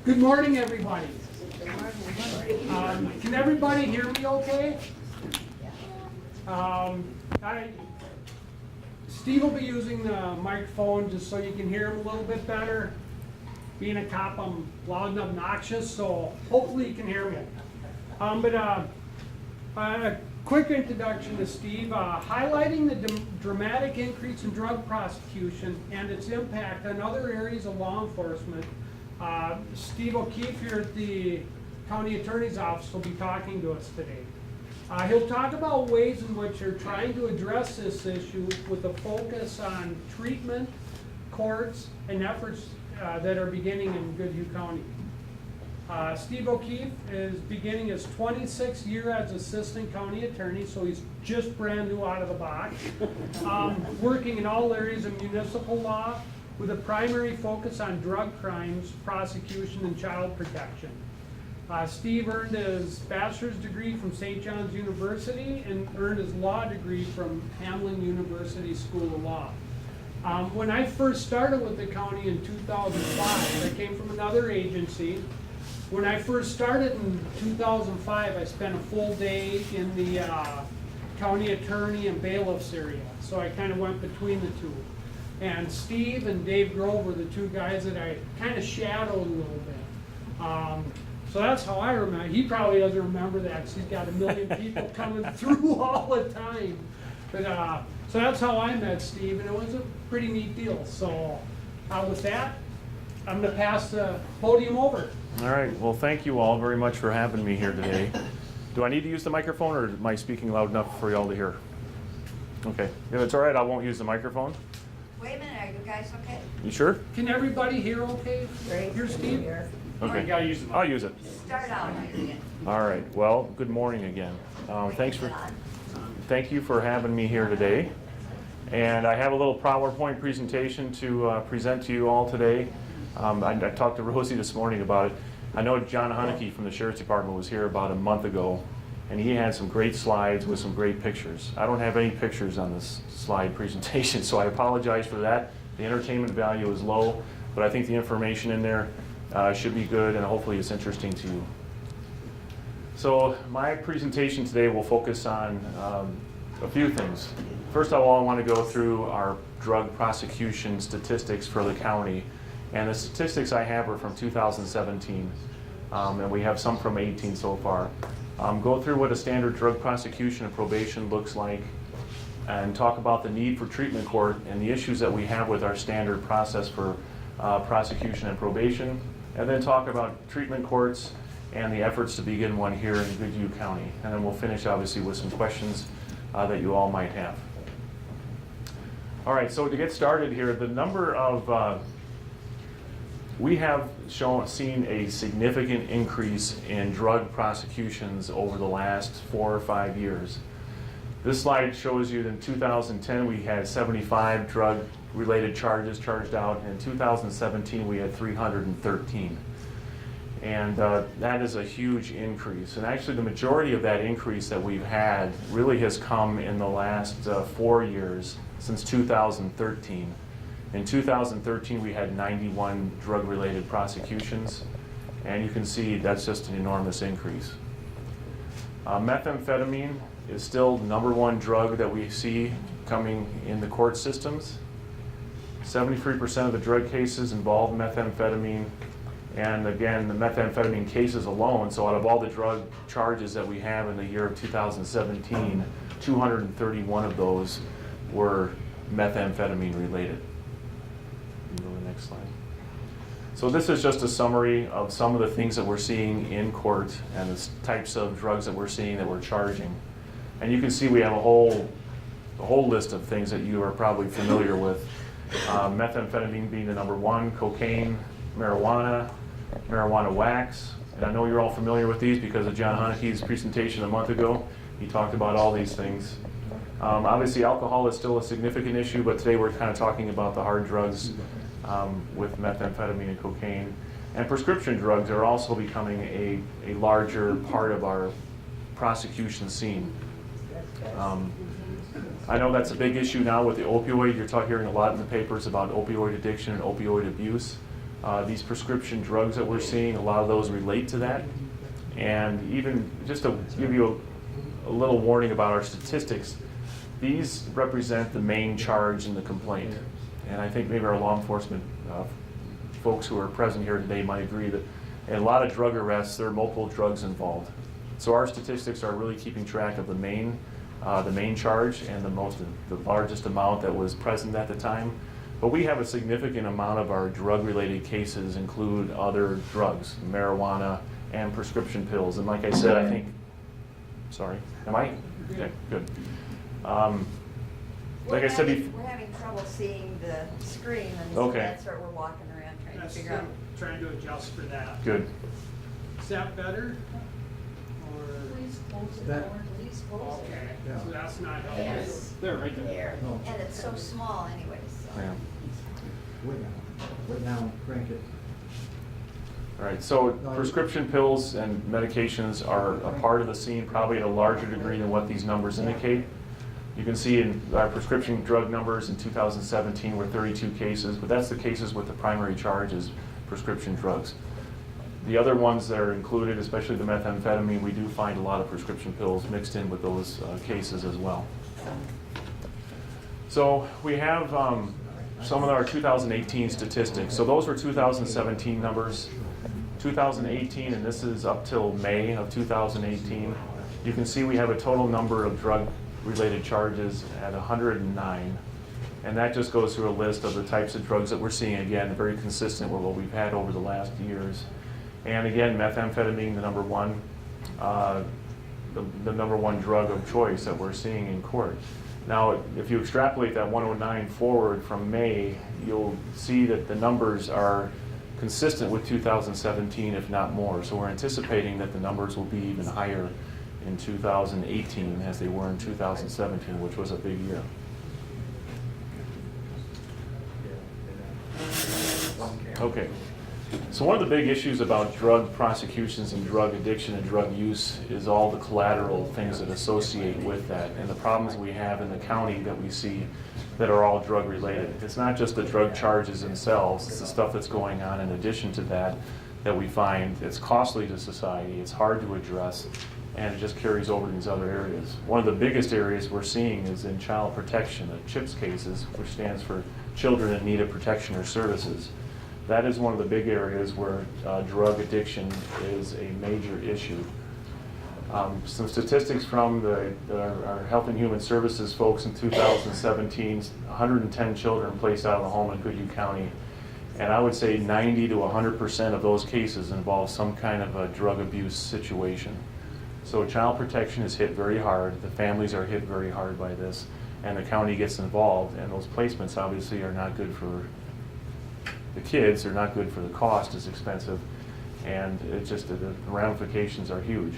Good morning, everybody. Can everybody hear me okay? Steve will be using the microphone just so you can hear him a little bit better. Being a cop, I'm loud and obnoxious, so hopefully you can hear me. A quick introduction to Steve, highlighting the dramatic increase in drug prosecution and its impact on other areas of law enforcement. Steve O'Keefe here at the County Attorney's Office will be talking to us today. He'll talk about ways in which you're trying to address this issue with a focus on treatment, courts, and efforts that are beginning in Goodhue County. Steve O'Keefe is beginning his 26th year as Assistant County Attorney, so he's just brand new out of the box. Working in all areas of municipal law with a primary focus on drug crimes, prosecution, and child protection. Steve earned his bachelor's degree from St. John's University and earned his law degree from Hamlin University School of Law. When I first started with the county in 2005, I came from another agency. When I first started in 2005, I spent a full day in the county attorney and bailiffs area. So I kind of went between the two. And Steve and Dave Grove were the two guys that I kind of shadowed a little bit. So that's how I remember. He probably doesn't remember that because he's got a million people coming through all the time. But so that's how I met Steve, and it was a pretty neat deal. So with that, I'm going to pass the podium over. All right. Well, thank you all very much for having me here today. Do I need to use the microphone, or am I speaking loud enough for y'all to hear? Okay. If it's all right, I won't use the microphone. Wait a minute, are you guys okay? You sure? Can everybody hear okay? Here's Steve. Okay. You gotta use the mic. I'll use it. Start out using it. All right. Well, good morning again. Thank you for having me here today. And I have a little PowerPoint presentation to present to you all today. I talked to Rosie this morning about it. I know John Haneke from the Sheriff's Department was here about a month ago, and he had some great slides with some great pictures. I don't have any pictures on this slide presentation, so I apologize for that. The entertainment value is low, but I think the information in there should be good, and hopefully it's interesting to you. So my presentation today will focus on a few things. First of all, I want to go through our drug prosecution statistics for the county. And the statistics I have are from 2017, and we have some from 18 so far. Go through what a standard drug prosecution and probation looks like, and talk about the need for treatment court and the issues that we have with our standard process for prosecution and probation, and then talk about treatment courts and the efforts to begin one here in Goodhue County. And then we'll finish obviously with some questions that you all might have. All right, so to get started here, the number of we have seen a significant increase in drug prosecutions over the last 4 or 5 years. This slide shows you that in 2010 we had 75 drug-related charges charged out, and in 2017 we had 313. And that is a huge increase. And actually the majority of that increase that we've had really has come in the last 4 years, since 2013. In 2013, we had 91 drug-related prosecutions, and you can see that's just an enormous increase. Methamphetamine is still the #1 drug that we see coming in the court systems. 73% of the drug cases involve methamphetamine, and again, the methamphetamine cases alone, so out of all the drug charges that we have in the year of 2017, 231 of those were methamphetamine related. Go to the next slide. So this is just a summary of some of the things that we're seeing in court and the types of drugs that we're seeing that we're charging. And you can see we have a whole list of things that you are probably familiar with. Methamphetamine being the #1, cocaine, marijuana wax. And I know you're all familiar with these because of John Haneke's presentation a month ago. He talked about all these things. Obviously alcohol is still a significant issue, but today we're kind of talking about the hard drugs with methamphetamine and cocaine. And prescription drugs are also becoming a larger part of our prosecution scene. I know that's a big issue now with the opioid. You're hearing a lot in the papers about opioid addiction and opioid abuse. These prescription drugs that we're seeing, a lot of those relate to that. And even just to give you a little warning about our statistics, these represent the main charge in the complaint. And I think maybe our law enforcement folks who are present here today might agree that in a lot of drug arrests, there are multiple drugs involved. So our statistics are really keeping track of the main charge and the largest amount that was present at the time. But we have a significant amount of our drug-related cases include other drugs, marijuana and prescription pills. And like I said, I think, sorry, am I? Okay, good. Like I said before. We're having trouble seeing the screen, and so Okay. that's where we're walking around trying to That's figure out. trying to adjust for that. Good. Is that better? Or, Please close it That- more, please close it. okay, Yeah. so that's not helpful. Yes. There, right there. No. And it's so small anyways, so. Yeah. Wait now, crank it. All right, so prescription pills and medications are a part of the scene probably at a larger degree than what these numbers indicate. You can see in our prescription drug numbers in 2017 were 32 cases, but that's the cases with the primary charge is prescription drugs. The other ones that are included, especially the methamphetamine, we do find a lot of prescription pills mixed in with those cases as well. So we have some of our 2018 statistics. So those were 2017 numbers. 2018, and this is up till May of 2018, you can see we have a total number of drug-related charges at 109. And that just goes through a list of the types of drugs that we're seeing, again, very consistent with what we've had over the last years. And again, methamphetamine, the number one drug of choice that we're seeing in court. Now, if you extrapolate that 109 forward from May, you'll see that the numbers are consistent with 2017, if not more. So we're anticipating that the numbers will be even higher in 2018 as they were in 2017, which was a big year. Okay. So one of the big issues about drug prosecutions and drug addiction and drug use is all the collateral things that associate with that and the problems we have in the county that we see that are all drug related. It's not just the drug charges themselves, it's the stuff that's going on in addition to that that we find it's costly to society, it's hard to address, and it just carries over to these other areas. One of the biggest areas we're seeing is in child protection, the CHIPS cases, which stands for Children in Need of Protection or Services. That is one of the big areas where drug addiction is a major issue. Some statistics from our Health and Human Services folks in 2017, 110 children placed out of the home in Goodhue County. And I would say 90 to 100% of those cases involve some kind of a drug abuse situation. So child protection is hit very hard, the families are hit very hard by this, and the county gets involved, and those placements obviously are not good for the kids, they're not good for the cost, it's expensive, and it's just the ramifications are huge.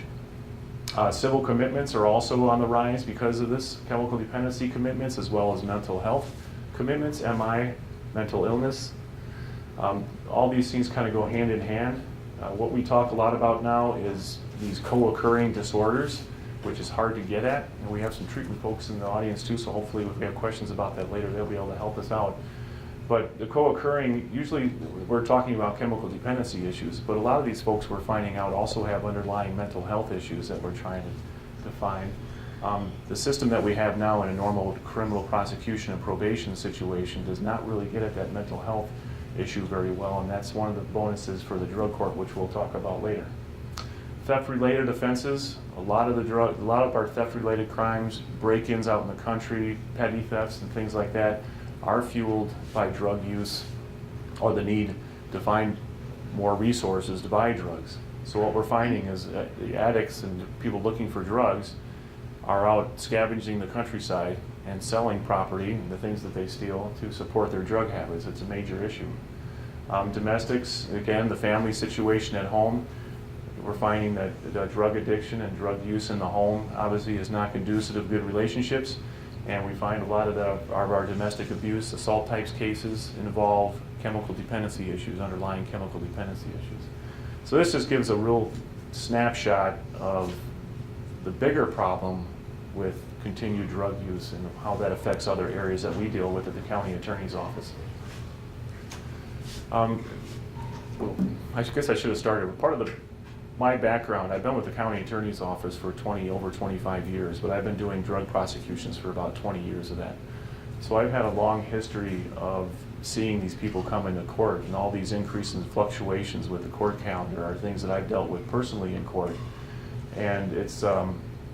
Civil commitments are also on the rise because of this, chemical dependency commitments as well as mental health commitments, MI, mental illness. All these things kind of go hand in hand. What we talk a lot about now is these co-occurring disorders, which is hard to get at, and we have some treatment folks in the audience too, so hopefully if we have questions about that later, they'll be able to help us out. But the co-occurring, usually we're talking about chemical dependency issues, but a lot of these folks we're finding out also have underlying mental health issues that we're trying to find. The system that we have now in a normal criminal prosecution and probation situation does not really get at that mental health issue very well, and that's one of the bonuses for the drug court, which we'll talk about later. Theft-related offenses, a lot of our theft-related crimes, break-ins out in the country, petty thefts and things like that, are fueled by drug use or the need to find more resources to buy drugs. So what we're finding is that the addicts and people looking for drugs are out scavenging the countryside and selling property, the things that they steal, to support their drug habits. It's a major issue. Domestics, again, the family situation at home, we're finding that the drug addiction and drug use in the home obviously is not conducive to good relationships. And we find a lot of our domestic abuse, assault types cases involve chemical dependency issues, underlying chemical dependency issues. So this just gives a real snapshot of the bigger problem with continued drug use and how that affects other areas that we deal with at the county attorney's office. well, I guess I should have started with part of my background. I've been with the county attorney's office for over 25 years, but I've been doing drug prosecutions for about 20 years of that. So I've had a long history of seeing these people come into court, and all these increases and fluctuations with the court calendar are things that I've dealt with personally in court. And it's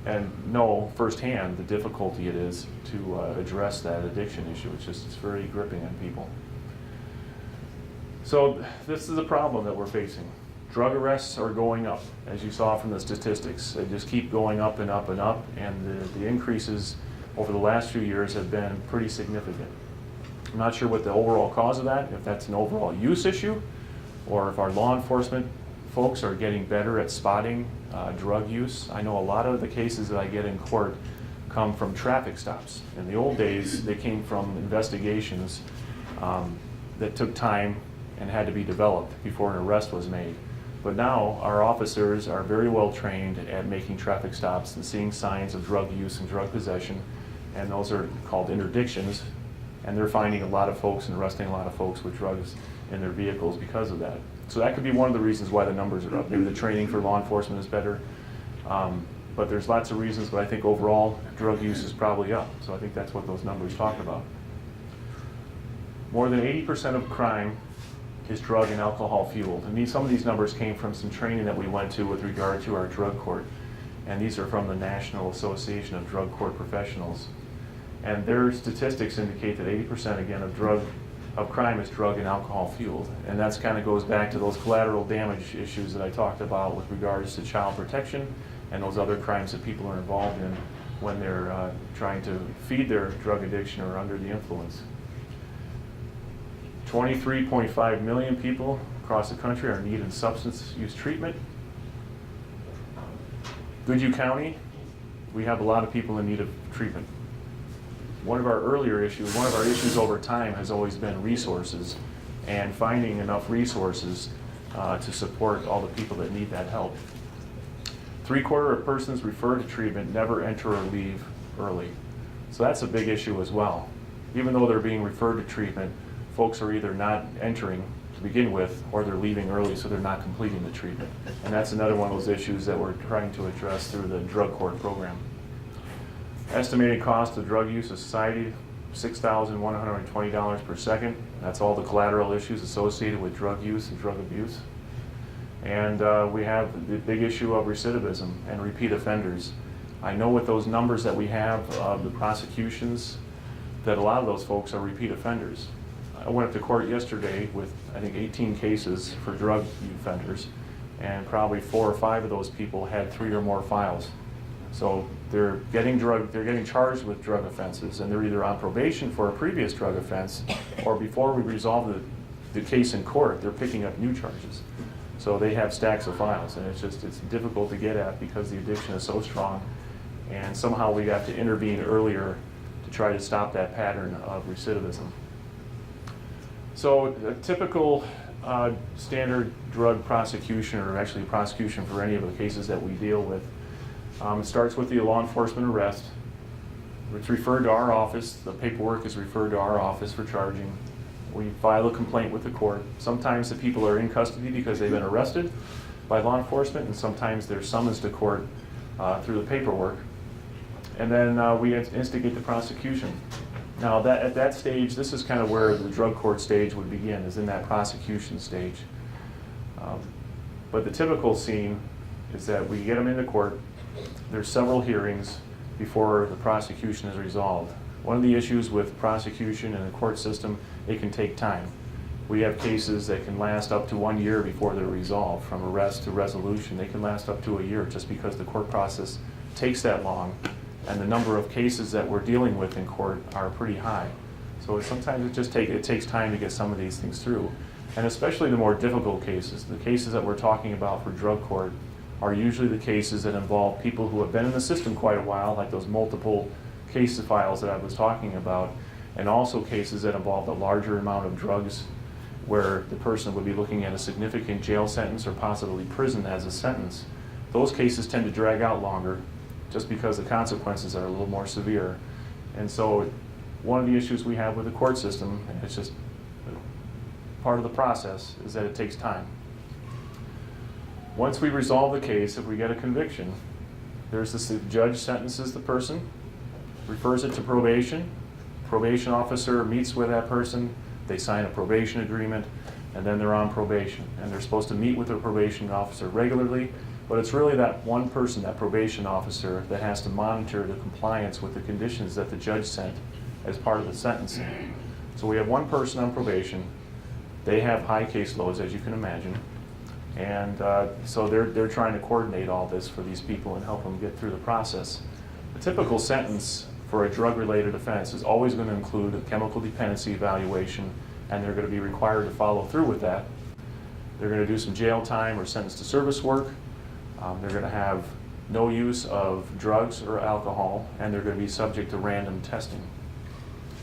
and know firsthand the difficulty it is to address that addiction issue. It's very gripping on people. So this is a problem that we're facing. Drug arrests are going up, as you saw from the statistics. They just keep going up and up and up, and the increases over the last few years have been pretty significant. I'm not sure what the overall cause of that, if that's an overall use issue, or if our law enforcement folks are getting better at spotting drug use. I know a lot of the cases that I get in court come from traffic stops. In the old days, they came from investigations that took time and had to be developed before an arrest was made. But now our officers are very well trained at making traffic stops and seeing signs of drug use and drug possession, and those are called interdictions, and they're finding a lot of folks and arresting a lot of folks with drugs in their vehicles because of that. So that could be one of the reasons why the numbers are up. Maybe the training for law enforcement is better, but there's lots of reasons, but I think overall drug use is probably up. So I think that's what those numbers talk about. More than 80% of crime is drug and alcohol fueled. And some of these numbers came from some training that we went to with regard to our drug court. And these are from the National Association of Drug Court Professionals. And their statistics indicate that 80% again of crime is drug and alcohol fueled. And that's kind of goes back to those collateral damage issues that I talked about with regards to child protection and those other crimes that people are involved in when they're trying to feed their drug addiction or under the influence. 23.5 million people across the country are in need of substance use treatment. Goodhue County, we have a lot of people in need of treatment. One of our issues over time has always been resources and finding enough resources to support all the people that need that help. 3/4 of persons referred to treatment never enter or leave early. So that's a big issue as well. Even though they're being referred to treatment, folks are either not entering to begin with, or they're leaving early, so they're not completing the treatment. And that's another one of those issues that we're trying to address through the drug court program. Estimated cost of drug use in society, $6,120 per second. That's all the collateral issues associated with drug use and drug abuse. And we have the big issue of recidivism and repeat offenders. I know with those numbers that we have of the prosecutions, that a lot of those folks are repeat offenders. I went up to court yesterday with, I think, 18 cases for drug offenders, and probably 4 or 5 of those people had 3 or more files. So they're getting charged with drug offenses, and they're either on probation for a previous drug offense, or before we resolve the case in court, they're picking up new charges. So they have stacks of files, and it's difficult to get at because the addiction is so strong, and somehow we have to intervene earlier to try to stop that pattern of recidivism. So a typical standard drug prosecution, or actually prosecution for any of the cases that we deal with, it starts with the law enforcement arrest. It's referred to our office. The paperwork is referred to our office for charging. We file a complaint with the court. Sometimes the people are in custody because they've been arrested by law enforcement, and sometimes they're summoned to court through the paperwork. And then we instigate the prosecution. Now, at that stage, this is kind of where the drug court stage would begin, is in that prosecution stage. But the typical scene is that we get them into court. There's several hearings before the prosecution is resolved. One of the issues with prosecution in the court system, it can take time. We have cases that can last up to 1 year before they're resolved, from arrest to resolution. They can last up to a year just because the court process takes that long, and the number of cases that we're dealing with in court are pretty high. So sometimes it takes time to get some of these things through. And especially the more difficult cases, the cases that we're talking about for drug court, are usually the cases that involve people who have been in the system quite a while, like those multiple case files that I was talking about, and also cases that involve a larger amount of drugs where the person would be looking at a significant jail sentence or possibly prison as a sentence. Those cases tend to drag out longer just because the consequences are a little more severe. And so one of the issues we have with the court system, it's just part of the process is that it takes time. Once we resolve the case, if we get a conviction, there's this, the judge sentences the person, refers it to probation. Probation officer meets with that person, they sign a probation agreement, and then they're on probation. And they're supposed to meet with their probation officer regularly, but it's really that one person, that probation officer, that has to monitor the compliance with the conditions that the judge sent as part of the sentencing. So we have one person on probation. They have high caseloads, as you can imagine. And so they're trying to coordinate all this for these people and help them get through the process. A typical sentence for a drug-related offense is always going to include a chemical dependency evaluation, and they're going to be required to follow through with that. They're going to do some jail time or sentence to service work. They're going to have no use of drugs or alcohol, and they're going to be subject to random testing.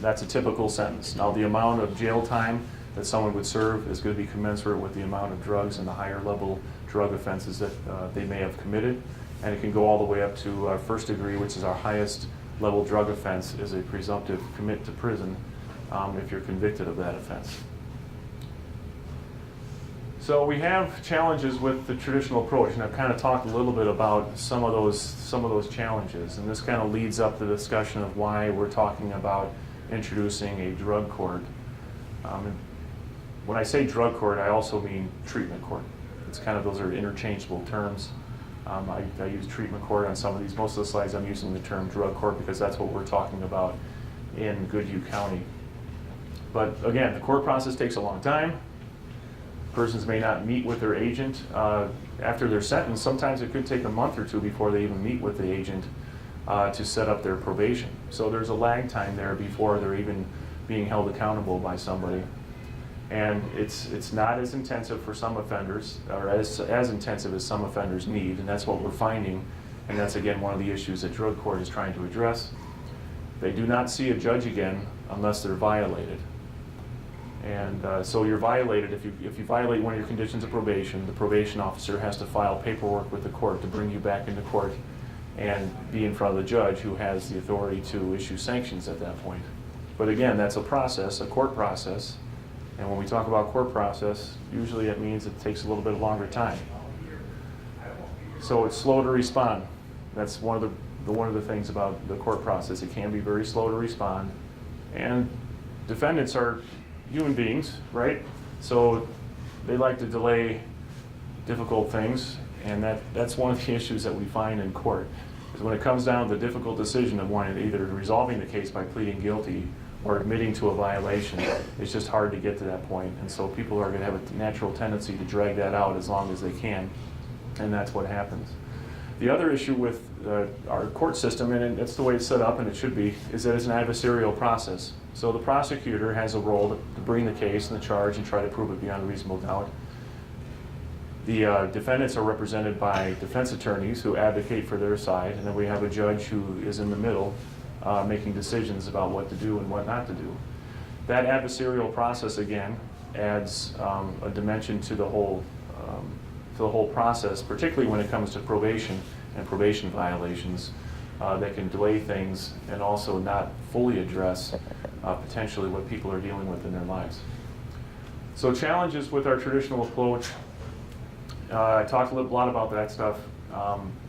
That's a typical sentence. Now, the amount of jail time that someone would serve is going to be commensurate with the amount of drugs and the higher level drug offenses that they may have committed. And it can go all the way up to first degree, which is our highest level drug offense, is a presumptive commit to prison if you're convicted of that offense. So we have challenges with the traditional approach, and I've kind of talked a little bit about some of those challenges, and this kind of leads up the discussion of why we're talking about introducing a drug court. When I say drug court, I also mean treatment court. It's kind of, those are interchangeable terms. I use treatment court on some of these. Most of the slides I'm using the term drug court because that's what we're talking about in Goodhue County. But again, the court process takes a long time. Persons may not meet with their agent after they're sentenced. Sometimes it could take a month or two before they even meet with the agent to set up their probation. So there's a lag time there before they're even being held accountable by somebody. And it's not as intensive for some offenders, or as intensive as some offenders need, and that's what we're finding. And that's, again, one of the issues that drug court is trying to address. They do not see a judge again unless they're violated. And so you're violated if you violate one of your conditions of probation. The probation officer has to file paperwork with the court to bring you back into court and be in front of the judge, who has the authority to issue sanctions at that point. But again, that's a process, a court process. And when we talk about court process, usually it means it takes a little bit longer time. So it's slow to respond. That's one of the things about the court process. It can be very slow to respond. And defendants are human beings, right? So they like to delay difficult things, and that's one of the issues that we find in court. Is when it comes down to the difficult decision of wanting either resolving the case by pleading guilty or admitting to a violation, it's just hard to get to that point. And so people are going to have a natural tendency to drag that out as long as they can, and that's what happens. The other issue with our court system, and it's the way it's set up, and it should be, is that it's an adversarial process. So the prosecutor has a role to bring the case and the charge and try to prove it beyond a reasonable doubt. The defendants are represented by defense attorneys who advocate for their side, and then we have a judge who is in the middle making decisions about what to do and what not to do. That adversarial process, again, adds a dimension to the whole process, particularly when it comes to probation and probation violations that can delay things and also not fully address potentially what people are dealing with in their lives. So challenges with our traditional approach. I talked a lot about that stuff,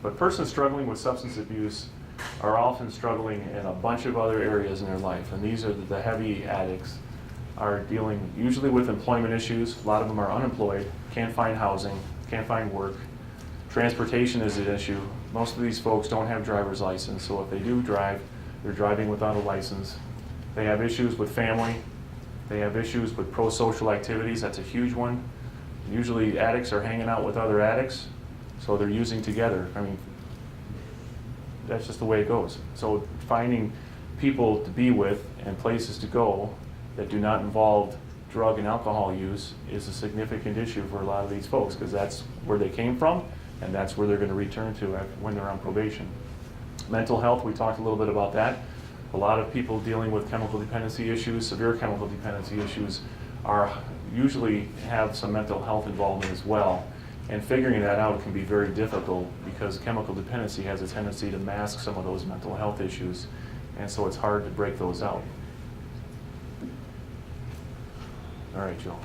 but persons struggling with substance abuse are often struggling in a bunch of other areas in their life, and these are the heavy addicts are dealing usually with employment issues. A lot of them are unemployed, can't find housing, can't find work. Transportation is an issue. Most of these folks don't have driver's license, so if they do drive, they're driving without a license. They have issues with family. They have issues with pro-social activities. That's a huge one. Usually addicts are hanging out with other addicts, so they're using together. I mean, that's just the way it goes. So finding people to be with and places to go that do not involve drug and alcohol use is a significant issue for a lot of these folks, because that's where they came from and that's where they're going to return to when they're on probation. Mental health, we talked a little bit about that. A lot of people dealing with chemical dependency issues, severe chemical dependency issues, usually have some mental health involvement as well. And figuring that out can be very difficult because chemical dependency has a tendency to mask some of those mental health issues, and so it's hard to break those out. All right, Joe.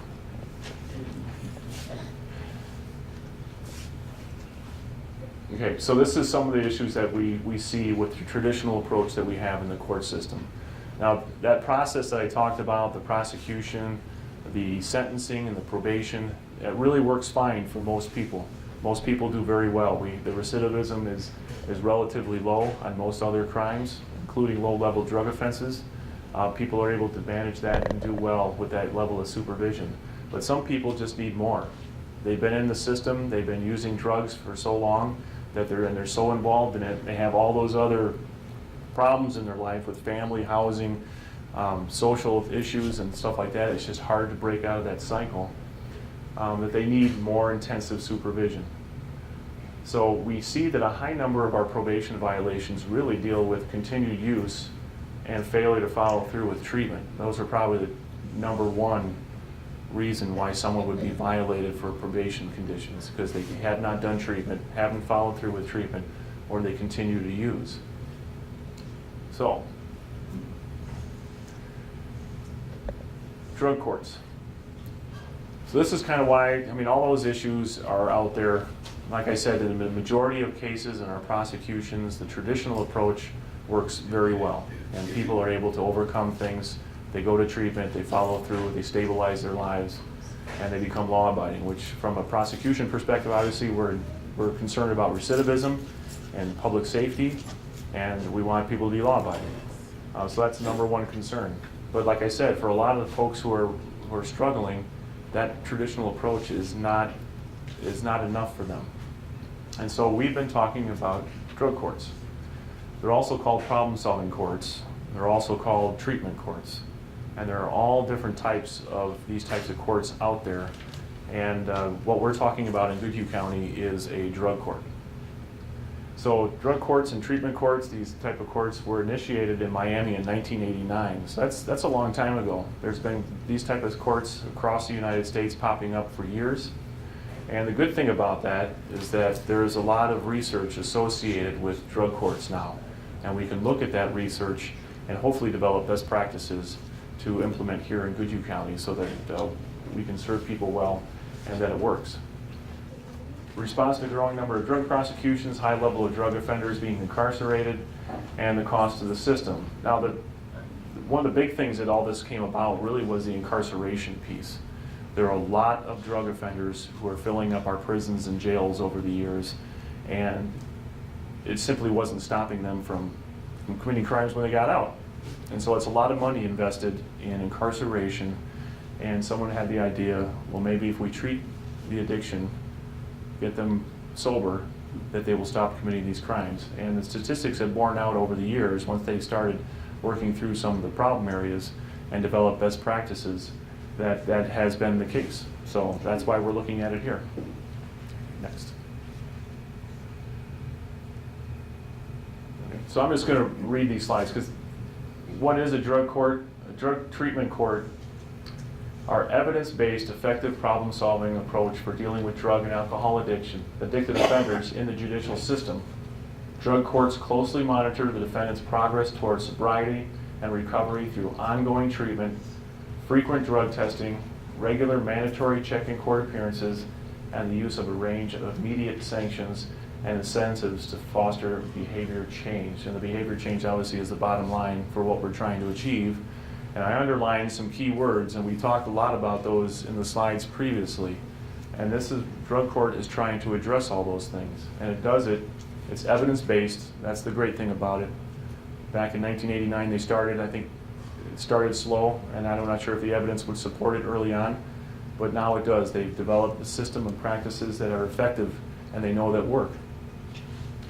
Okay, so this is some of the issues that we see with the traditional approach that we have in the court system. Now, that process that I talked about, the prosecution, the sentencing, and the probation, it really works fine for most people. Most people do very well. The recidivism is relatively low on most other crimes, including low-level drug offenses. People are able to manage that and do well with that level of supervision. But some people just need more. They've been in the system, they've been using drugs for so long that they're so involved in it, they have all those other problems in their life with family, housing, social issues and stuff like that. It's just hard to break out of that cycle, that they need more intensive supervision. So we see that a high number of our probation violations really deal with continued use and failure to follow through with treatment. Those are probably the number one reason why someone would be violated for probation conditions, because they have not done treatment, haven't followed through with treatment, or they continue to use. So, drug courts. So this is kind of why, I mean, all those issues are out there. Like I said, in the majority of cases in our prosecutions, the traditional approach works very well, and people are able to overcome things. They go to treatment, they follow through, they stabilize their lives, and they become law-abiding, which from a prosecution perspective, obviously, we're concerned about recidivism and public safety, and we want people to be law-abiding. So that's the number one concern. But like I said, for a lot of the folks who are struggling, that traditional approach is not enough for them. And so we've been talking about drug courts. They're also called problem-solving courts. They're also called treatment courts. And there are all different types of these types of courts out there. And what we're talking about in Goodhue County is a drug court. So drug courts and treatment courts, these type of courts, were initiated in Miami in 1989. So that's a long time ago. There's been these type of courts across the United States popping up for years. And the good thing about that is that there is a lot of research associated with drug courts now. And we can look at that research and hopefully develop best practices to implement here in Goodhue County so that we can serve people well and that it works. Response to the growing number of drug prosecutions, high level of drug offenders being incarcerated, and the cost of the system. Now, one of the big things that all this came about really was the incarceration piece. There are a lot of drug offenders who are filling up our prisons and jails over the years, and it simply wasn't stopping them from committing crimes when they got out. And so it's a lot of money invested in incarceration, and someone had the idea, well, maybe if we treat the addiction, get them sober, that they will stop committing these crimes. And the statistics have borne out over the years, once they started working through some of the problem areas and developed best practices, that has been the case. So that's why we're looking at it here. Next. Okay. So I'm just going to read these slides, because what is a drug court? A drug treatment court are evidence-based, effective problem-solving approach for dealing with drug and alcohol addicted offenders in the judicial system. Drug courts closely monitor the defendant's progress towards sobriety and recovery through ongoing treatment, frequent drug testing, regular mandatory check-in court appearances, and the use of a range of immediate sanctions and incentives to foster behavior change. And the behavior change obviously is the bottom line for what we're trying to achieve. And I underlined some key words, and we talked a lot about those in the slides previously. And drug court is trying to address all those things. And it does it, it's evidence-based, that's the great thing about it. Back in 1989 they started, I think it started slow, and I'm not sure if the evidence would support it early on, but now it does. They've developed a system of practices that are effective, and they know that work.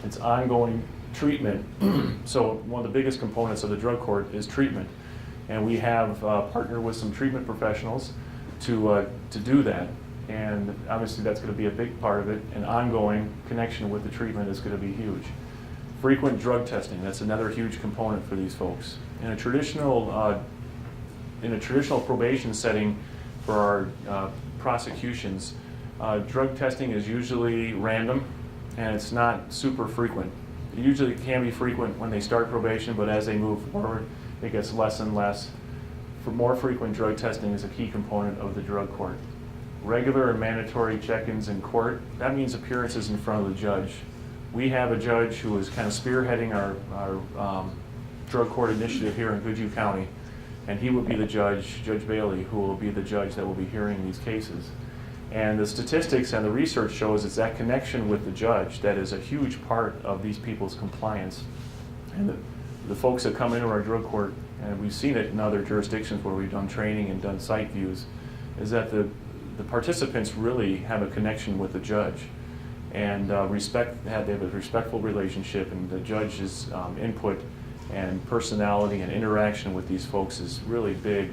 It's ongoing treatment. So one of the biggest components of the drug court is treatment. And we have partnered with some treatment professionals to do that. And obviously that's going to be a big part of it. An ongoing connection with the treatment is going to be huge. Frequent drug testing, that's another huge component for these folks. In a traditional probation setting for our prosecutions, drug testing is usually random, and it's not super frequent. It usually can be frequent when they start probation, but as they move forward, it gets less and less. For more frequent drug testing is a key component of the drug court. Regular and mandatory check-ins in court, that means appearances in front of the judge we have a judge who is kind of spearheading our drug court initiative here in Goodhue County, and he will be the judge, Judge Bailey, who will be the judge that will be hearing these cases. And the statistics and the research shows it's that connection with the judge that is a huge part of these people's compliance. And the folks that come into our drug court, and we've seen it in other jurisdictions where we've done training and done site views, is that the participants really have a connection with the judge and they have a respectful relationship, and the judge's input and personality and interaction with these folks is really big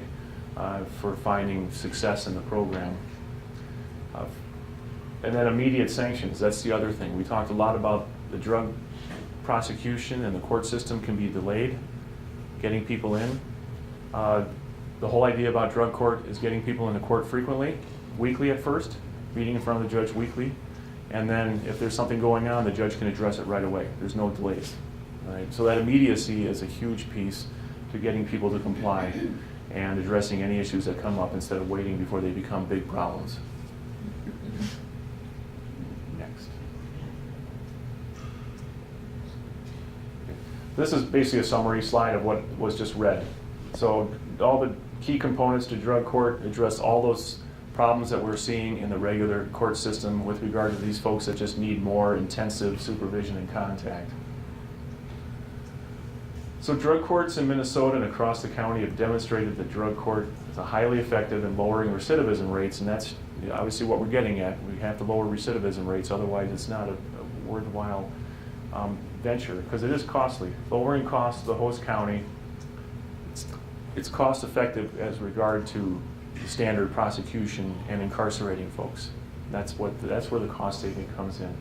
for finding success in the program. And then immediate sanctions, that's the other thing. We talked a lot about the drug prosecution, and the court system can be delayed, getting people in. The whole idea about drug court is getting people into court frequently, weekly at first, meeting in front of the judge weekly, and then if there's something going on, the judge can address it right away. There's no delays. Right? So that immediacy is a huge piece to getting people to comply and addressing any issues that come up instead of waiting before they become big problems. Next. This is basically a summary slide of what was just read. So all the key components to drug court address all those problems that we're seeing in the regular court system with regard to these folks that just need more intensive supervision and contact. So drug courts in Minnesota and across the county have demonstrated that drug court is highly effective in lowering recidivism rates, and that's obviously what we're getting at. We have to lower recidivism rates, otherwise it's not a worthwhile venture, because it is costly. Lowering costs to the host county, it's cost effective as regard to standard prosecution and incarcerating folks. That's where the cost saving comes in.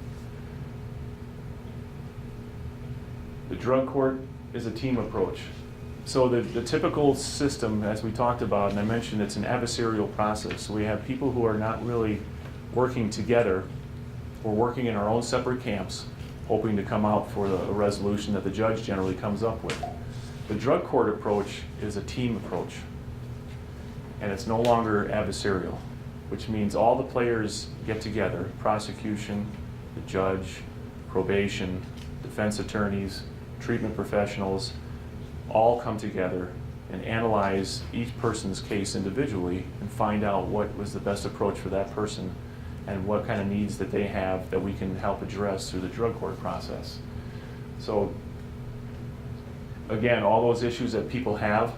The drug court is a team approach. So the typical system, as we talked about, and I mentioned, it's an adversarial process. So we have people who are not really working together. We're working in our own separate camps, hoping to come out for a resolution that the judge generally comes up with. The drug court approach is a team approach, and it's no longer adversarial, which means all the players get together: prosecution, the judge, probation, defense attorneys, treatment professionals, all come together and analyze each person's case individually and find out what was the best approach for that person and what kind of needs that they have that we can help address through the drug court process. So again, all those issues that people have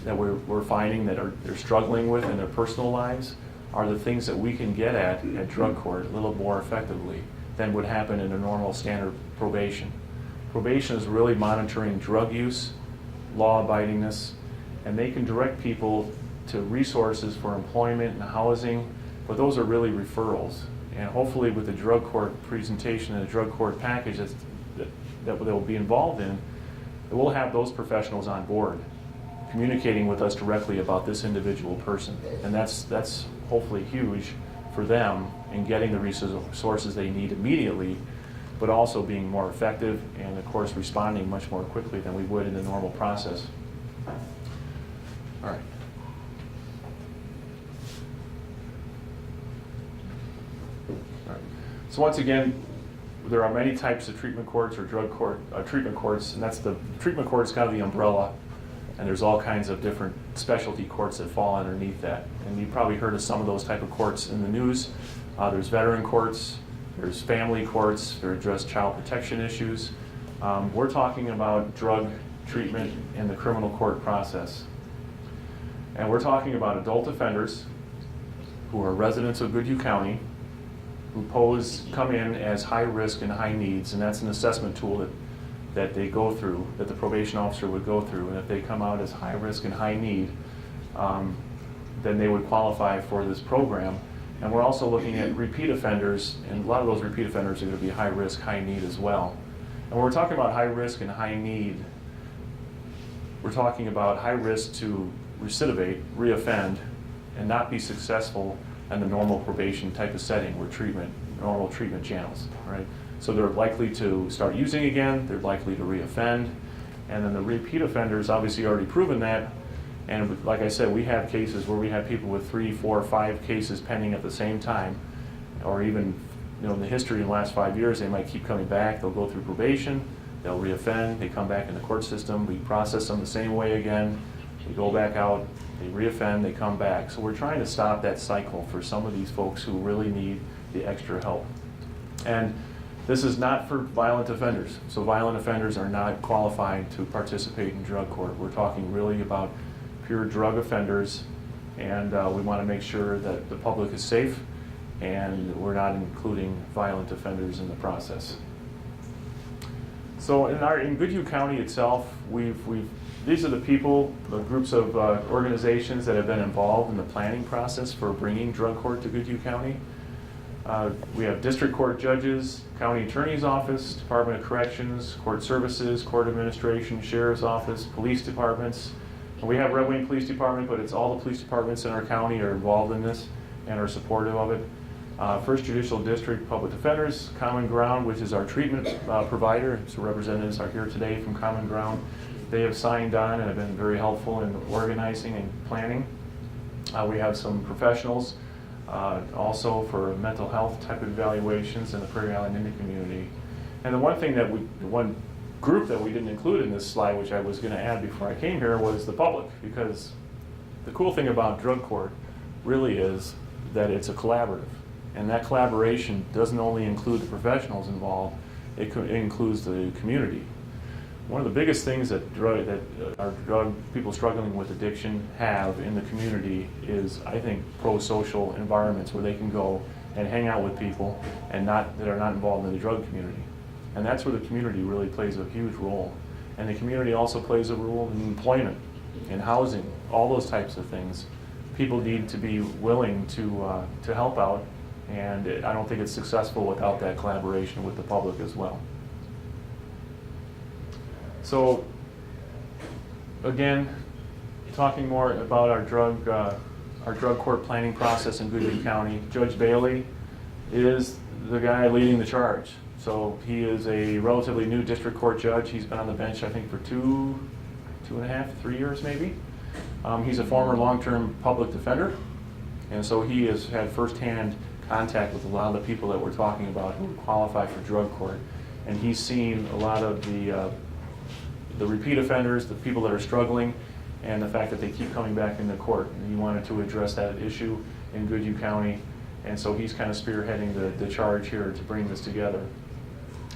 that we're finding that they're struggling with in their personal lives are the things that we can get at drug court a little more effectively than would happen in a normal standard probation. Probation is really monitoring drug use, law-abidingness, and they can direct people to resources for employment and housing, but those are really referrals. And hopefully with the drug court presentation and the drug court package that they'll be involved in, we'll have those professionals on board, communicating with us directly about this individual person. And that's hopefully huge for them in getting the resources they need immediately, but also being more effective and, of course, responding much more quickly than we would in the normal process. All right. All right. So once again, there are many types of treatment courts or drug court treatment courts, and that's the treatment court is kind of the umbrella, and there's all kinds of different specialty courts that fall underneath that. And you've probably heard of some of those type of courts in the news. There's veteran courts. There's family courts that address child protection issues. We're talking about drug treatment in the criminal court process. And we're talking about adult offenders who are residents of Goodhue County, who come in as high risk and high needs, and that's an assessment tool that they go through, that the probation officer would go through. And if they come out as high risk and high need, then they would qualify for this program. And we're also looking at repeat offenders, and a lot of those repeat offenders are going to be high risk, high need as well. And when we're talking about high risk and high need, we're talking about high risk to recidivate, reoffend, and not be successful in the normal probation type of setting where normal treatment channels, right? So they're likely to start using again, they're likely to reoffend, and then the repeat offenders obviously already proven that. And like I said, we have cases where we have people with 3, 4, 5 cases pending at the same time, or even in the history in the last 5 years, they might keep coming back. They'll go through probation, they'll reoffend, they come back in the court system, we process them the same way again, they go back out, they reoffend, they come back. So we're trying to stop that cycle for some of these folks who really need the extra help. And this is not for violent offenders. So violent offenders are not qualified to participate in drug court. We're talking really about pure drug offenders, and we want to make sure that the public is safe, and we're not including violent offenders in the process. So in Goodhue County itself, these are the people, the groups of organizations that have been involved in the planning process for bringing drug court to Goodhue County. We have district court judges, county attorney's office, Department of Corrections, court services, court administration, sheriff's office, police departments. And we have Red Wing Police Department, but it's all the police departments in our county are involved in this and are supportive of it. First Judicial District Public Defenders, Common Ground, which is our treatment provider. So representatives are here today from Common Ground. They have signed on and have been very helpful in organizing and planning. We have some professionals also for mental health type of evaluations in the Prairie Island Indian community. And the one group that we didn't include in this slide, which I was going to add before I came here, was the public, because the cool thing about drug court really is that it's a collaborative. And that collaboration doesn't only include the professionals involved, it includes the community. One of the biggest things that our drug people struggling with addiction have in the community is, I think, pro-social environments where they can go and hang out with people and that are not involved in the drug community. And that's where the community really plays a huge role. And the community also plays a role in employment, in housing, all those types of things. People need to be willing to help out, and I don't think it's successful without that collaboration with the public as well. So, again, talking more about our drug court planning process in Goodhue County, Judge Bailey is the guy leading the charge. So he is a relatively new district court judge. He's been on the bench, I think, for two and a half, 3 years maybe. He's a former long-term public defender, and so he has had firsthand contact with a lot of the people that we're talking about who qualify for drug court. And he's seen a lot of the repeat offenders, the people that are struggling, and the fact that they keep coming back into court. And he wanted to address that issue in Goodhue County, and so he's kind of spearheading the charge here to bring this together.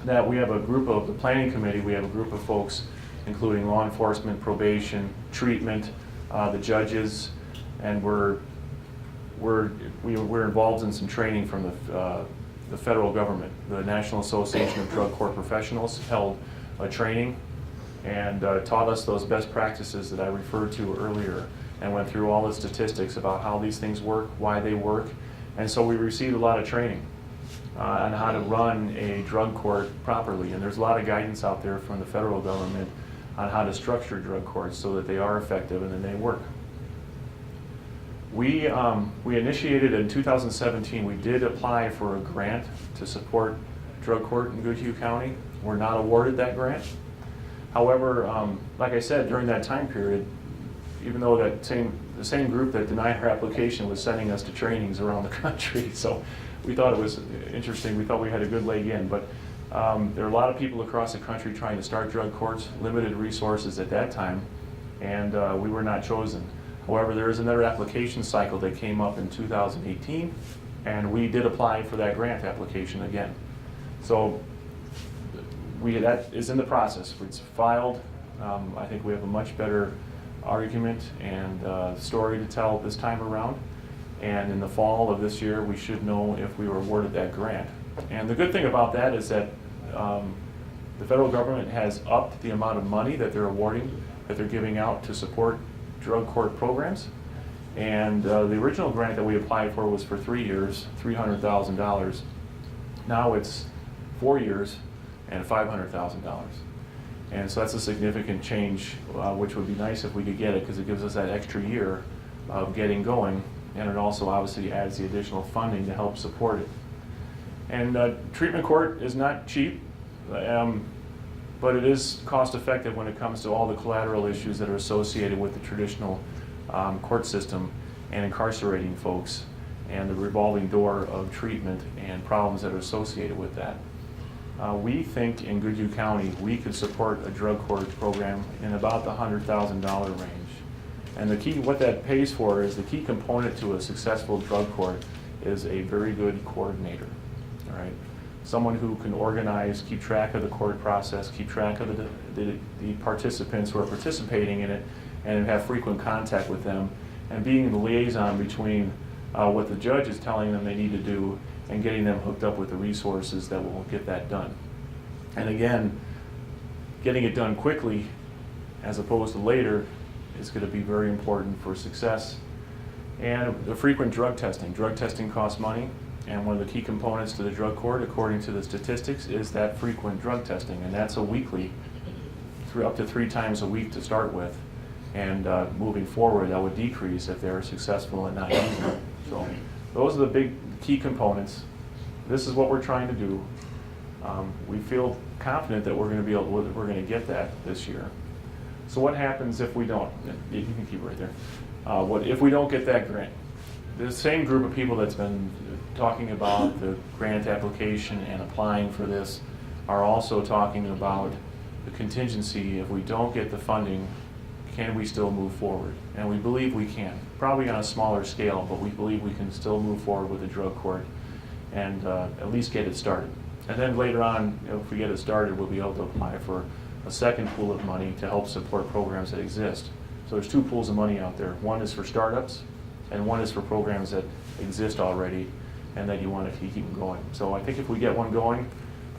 That we have a group of, the planning committee, we have a group of folks, including law enforcement, probation, treatment, the judges, and we're involved in some training from the federal government. The National Association of Drug Court Professionals held a training and taught us those best practices that I referred to earlier, and went through all the statistics about how these things work, why they work. And so we received a lot of training on how to run a drug court properly. And there's a lot of guidance out there from the federal government on how to structure drug courts so that they are effective and then they work. We initiated in 2017, we did apply for a grant to support drug court in Goodhue County. We're not awarded that grant. However, like I said, during that time period, even though the same group that denied our application was sending us to trainings around the country, so we thought it was interesting. We thought we had a good leg in, but there are a lot of people across the country trying to start drug courts, limited resources at that time, and we were not chosen. However, there is another application cycle that came up in 2018, and we did apply for that grant application again. So that is in the process. It's filed. I think we have a much better argument and story to tell this time around. And in the fall of this year, we should know if we were awarded that grant. And the good thing about that is that the federal government has upped the amount of money that they're awarding, that they're giving out to support drug court programs. And the original grant that we applied for was for 3 years, $300,000. Now it's 4 years and $500,000. And so that's a significant change, which would be nice if we could get it, because it gives us that extra year of getting going, and it also obviously adds the additional funding to help support it. And treatment court is not cheap, but it is cost effective when it comes to all the collateral issues that are associated with the traditional court system and incarcerating folks. and the revolving door of treatment and problems that are associated with that. We think in Goodhue County we could support a drug court program in about the $100,000 range. And the key, what that pays for is the key component to a successful drug court is a very good coordinator, all right? Someone who can organize, keep track of the court process, keep track of the participants who are participating in it, and have frequent contact with them, and being the liaison between what the judge is telling them they need to do and getting them hooked up with the resources that will get that done. And again, getting it done quickly as opposed to later is going to be very important for success. And the frequent drug testing. Drug testing costs money, and one of the key components to the drug court, according to the statistics, is that frequent drug testing, and that's a weekly, up to 3 times a week to start with. And moving forward, that would decrease if they're successful and not using it. So those are the big key components. This is what we're trying to do. We feel confident that we're going to get that this year. So what happens if we don't? You can keep it right there. What if we don't get that grant? The same group of people that's been talking about the grant application and applying for this are also talking about the contingency. If we don't get the funding, can we still move forward? And we believe we can, probably on a smaller scale, but we believe we can still move forward with the drug court and at least get it started. And then later on, if we get it started, we'll be able to apply for a second pool of money to help support programs that exist. So there's 2 pools of money out there. One is for startups, and one is for programs that exist already and that you want to keep going. So I think if we get one going,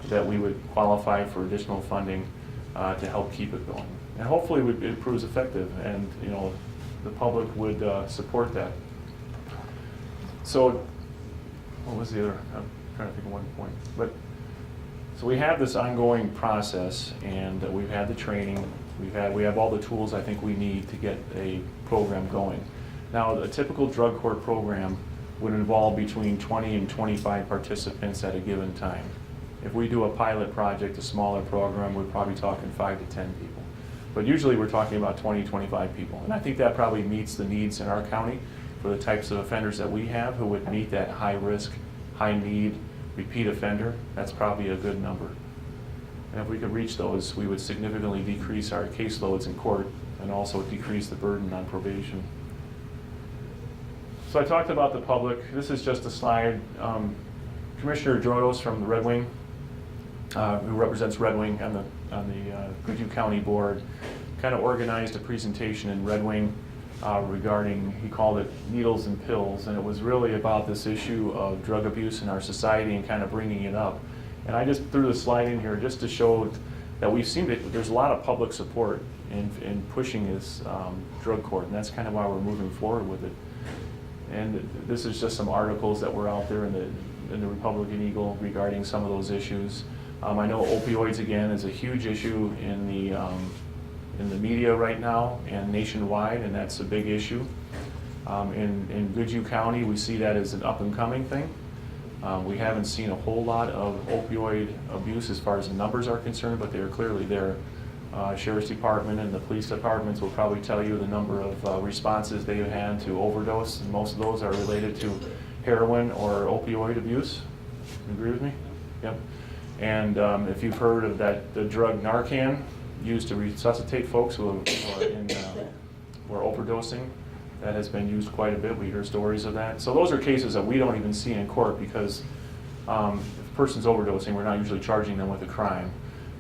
that we would qualify for additional funding to help keep it going. And hopefully it proves effective, and the public would support that. So what was the other? I'm trying to think of one point. But so we have this ongoing process, and we've had the training. We have all the tools I think we need to get a program going. Now, a typical drug court program would involve between 20 and 25 participants at a given time. If we do a pilot project, a smaller program, we're probably talking 5 to 10 people. But usually we're talking about 20, 25 people. And I think that probably meets the needs in our county for the types of offenders that we have who would meet that high risk, high need, repeat offender. That's probably a good number. And if we could reach those, we would significantly decrease our caseloads in court and also decrease the burden on probation. So I talked about the public. This is just a slide. Commissioner Drodos from the Red Wing, who represents Red Wing on the Goodhue County Board, kind of organized a presentation in Red Wing regarding, he called it needles and pills, and it was really about this issue of drug abuse in our society and kind of bringing it up. And I just threw the slide in here just to show that we've seen that there's a lot of public support in pushing this drug court, and that's kind of why we're moving forward with it. And this is just some articles that were out there in the Republican Eagle regarding some of those issues. I know opioids, again, is a huge issue in the media right now and nationwide, and that's a big issue. In Goodhue County, we see that as an up-and-coming thing. We haven't seen a whole lot of opioid abuse as far as the numbers are concerned, but they are clearly there. Sheriff's Department and the police departments will probably tell you the number of responses they have had to overdose, and most of those are related to heroin or opioid abuse. You agree with me? Yep. And if you've heard of the drug Narcan used to resuscitate folks who are overdosing, that has been used quite a bit. We hear stories of that. So those are cases that we don't even see in court because if a person's overdosing, we're not usually charging them with a crime.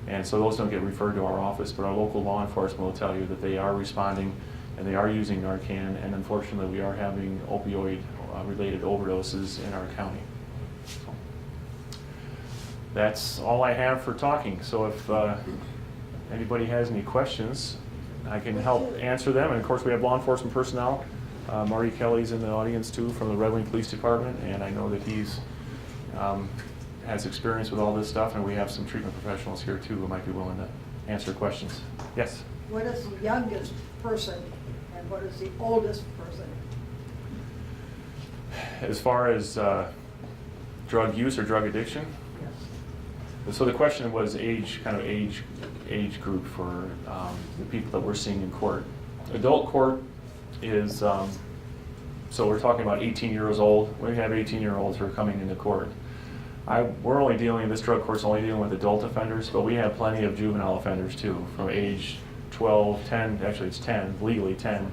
And so those don't get referred to our office, but our local law enforcement will tell you that they are responding and they are using Narcan, and unfortunately we are having opioid-related overdoses in our county. So that's all I have for talking. So if anybody has any questions, I can help answer them. And of course we have law enforcement personnel. Marty Kelly's in the audience too from the Red Wing Police Department, and I know that he's has experience with all this stuff, and we have some treatment professionals here too who might be willing to answer questions. Yes? What is the youngest person and what is the oldest person? As far as drug use or drug addiction? Yes. So the question was age group for the people that we're seeing in court. Adult court is So we're talking about 18 years old. We have 18-year-olds who are coming into court. We're only dealing, this drug court's only dealing with adult offenders, but we have plenty of juvenile offenders too, from age 12, 10, actually it's 10, legally 10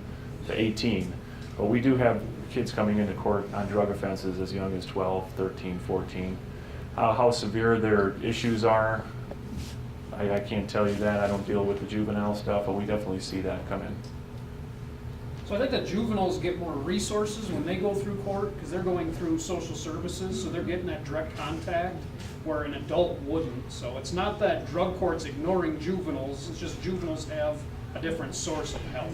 to 18. But we do have kids coming into court on drug offenses as young as 12, 13, 14. How severe their issues are, I can't tell you that. I don't deal with the juvenile stuff, but we definitely see that come in. So I think that juveniles get more resources when they go through court, because they're going through social services, so they're getting that direct contact, where an adult wouldn't. So it's not that drug court's ignoring juveniles, it's just juveniles have a different source of help.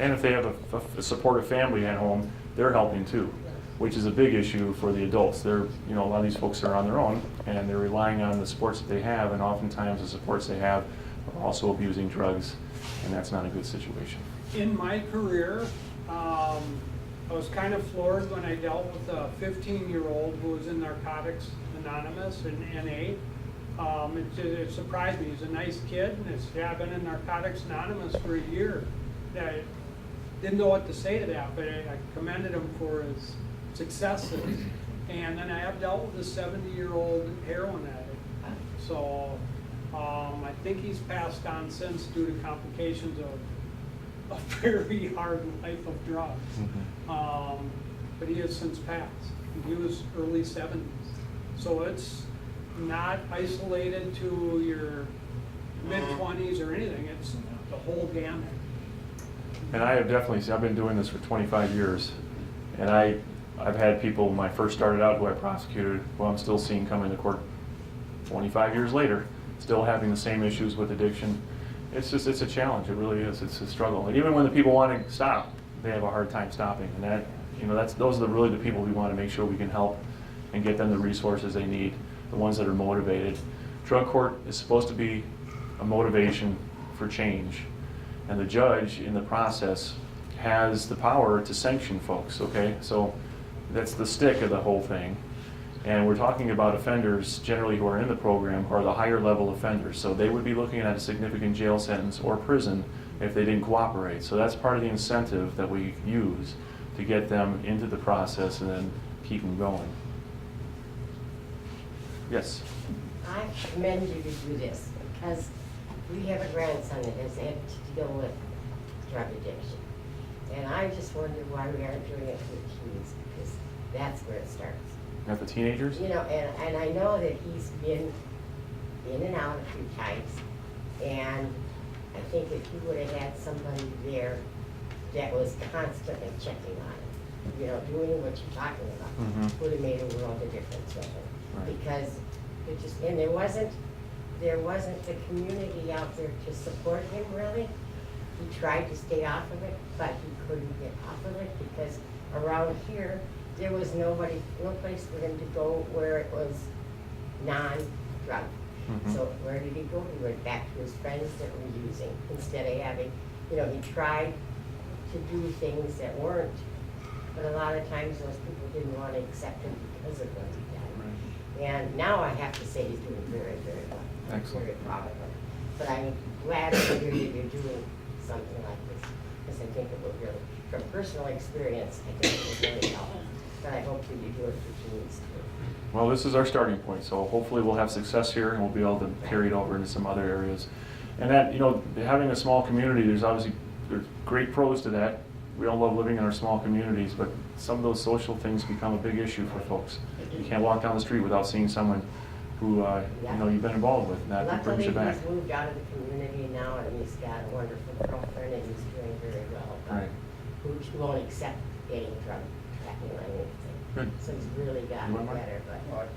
And if they have a supportive family at home, they're helping too, which is a big issue for the adults. They're, you know, a lot of these folks are on their own, and they're relying on the supports that they have, and oftentimes the supports they have are also abusing drugs, and that's not a good situation. In my career, I was kind of floored when I dealt with a 15-year-old who was in Narcotics Anonymous in NA. It surprised me. He's a nice kid, and I've been in Narcotics Anonymous for a year. I didn't know what to say to that, but I commended him for his successes. And then I have dealt with a 70-year-old heroin addict. So I think he's passed on since due to complications of a very hard life of drugs. But he has since passed. He was early 70s. So it's not isolated to your mid-20s or anything. It's the whole gamut. And I have definitely, I've been doing this for 25 years, and I've had people when I first started out who I prosecuted, who I'm still seeing come into court 25 years later, still having the same issues with addiction. It's a challenge, it really is, it's a struggle. And even when the people want to stop, they have a hard time stopping. And that, you know, those are really the people we want to make sure we can help and get them the resources they need, the ones that are motivated. Drug court is supposed to be a motivation for change. And the judge in the process has the power to sanction folks, okay? So that's the stick of the whole thing. And we're talking about offenders generally who are in the program are the higher level offenders. So they would be looking at a significant jail sentence or prison if they didn't cooperate. So that's part of the incentive that we use to get them into the process and then keep them going. Yes? I commend you to do this because we have a grandson that has had to deal with drug addiction. And I just wonder why we aren't doing it with teens, because that's where it starts. Not the teenagers? You know, and I know that he's been in and out a few times. And I think if he would have had somebody there that was constantly checking on him, you know, doing what you're talking about, would have made a world of difference with him. Right. Because it just, and there wasn't the community out there to support him really. He tried to stay off of it, but he couldn't get off of it because around here, there was no place for him to go where it was non-drug. So where did he go? He went back to his friends that were using instead of having, you know, he tried to do things that weren't, but a lot of times those people didn't want to accept him because of what he did. Right. And now I have to say he's doing very, very well. Excellent. Very proud of him. But I'm glad to hear that you're doing something like this, because I think it will really, from personal experience, I think it will really help. But I hope that you do it for teens too. Well, this is our starting point, so hopefully we'll have success here and we'll be able to carry it over into some other areas. And that, you know, having a small community, there's great pros to that. We all love living in our small communities, but some of those social things become a big issue for folks. You can't walk down the street without seeing someone who you know, you've been involved with, and that brings you back. Luckily, he's moved out of the community now, and he's got a wonderful girlfriend, and he's doing very well. Right. Who won't accept any drug trafficking or anything. Good. So he's really gotten You want more? better, but. Well,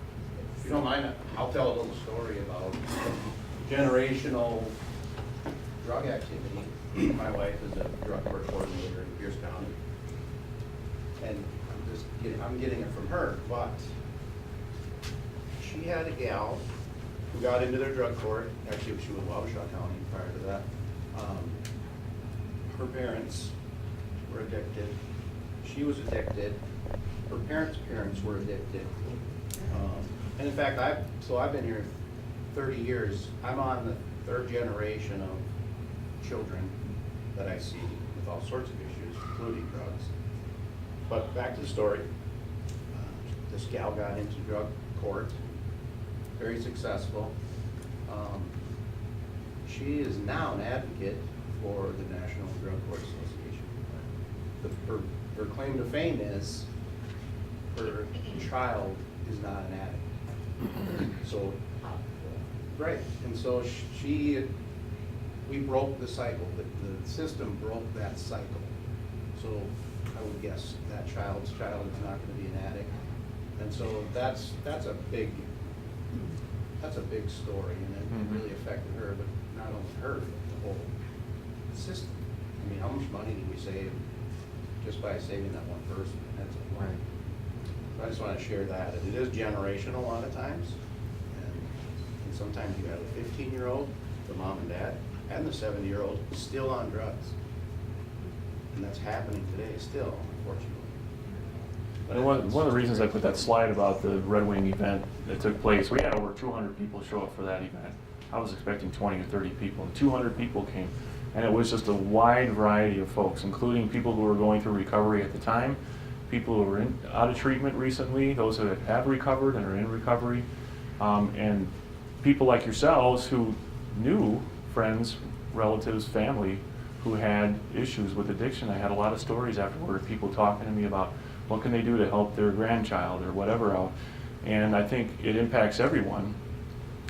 if you don't mind, I'll tell a little story about generational drug activity. My wife is a drug court coordinator in Pierce County. And I'm getting it from her, but she had a gal who got into their drug court. Actually, she was in Wabasha County prior to that. Her parents were addicted. She was addicted. Her parents' parents were addicted. And in fact, I've been here 30 years. I'm on the third generation of children that I see with all sorts of issues, including drugs. But back to the story. This gal got into drug court, very successful. She is now an advocate for the National Drug Court Association. Her claim to fame is her child is not an addict. So, right, and so we broke the cycle. The system broke that cycle. So I would guess that child's child is not going to be an addict. And so that's a big story, and it really affected her, but not only her, but the whole system. I mean, how much money did we save just by saving that one person? That's a lot. Right. So I just want to share that. It is generational a lot of times, and sometimes you have a 15-year-old, the mom and dad, and the 70-year-old still on drugs. And that's happening today still, unfortunately. And one of the reasons I put that slide about the Red Wing event that took place, we had over 200 people show up for that event. I was expecting 20 or 30 people, and 200 people came. And it was just a wide variety of folks, including people who were going through recovery at the time, people who were out of treatment recently, those who have recovered and are in recovery, and people like yourselves who knew friends, relatives, family who had issues with addiction. I had a lot of stories afterward, people talking to me about what can they do to help their grandchild or whatever else. And I think it impacts everyone.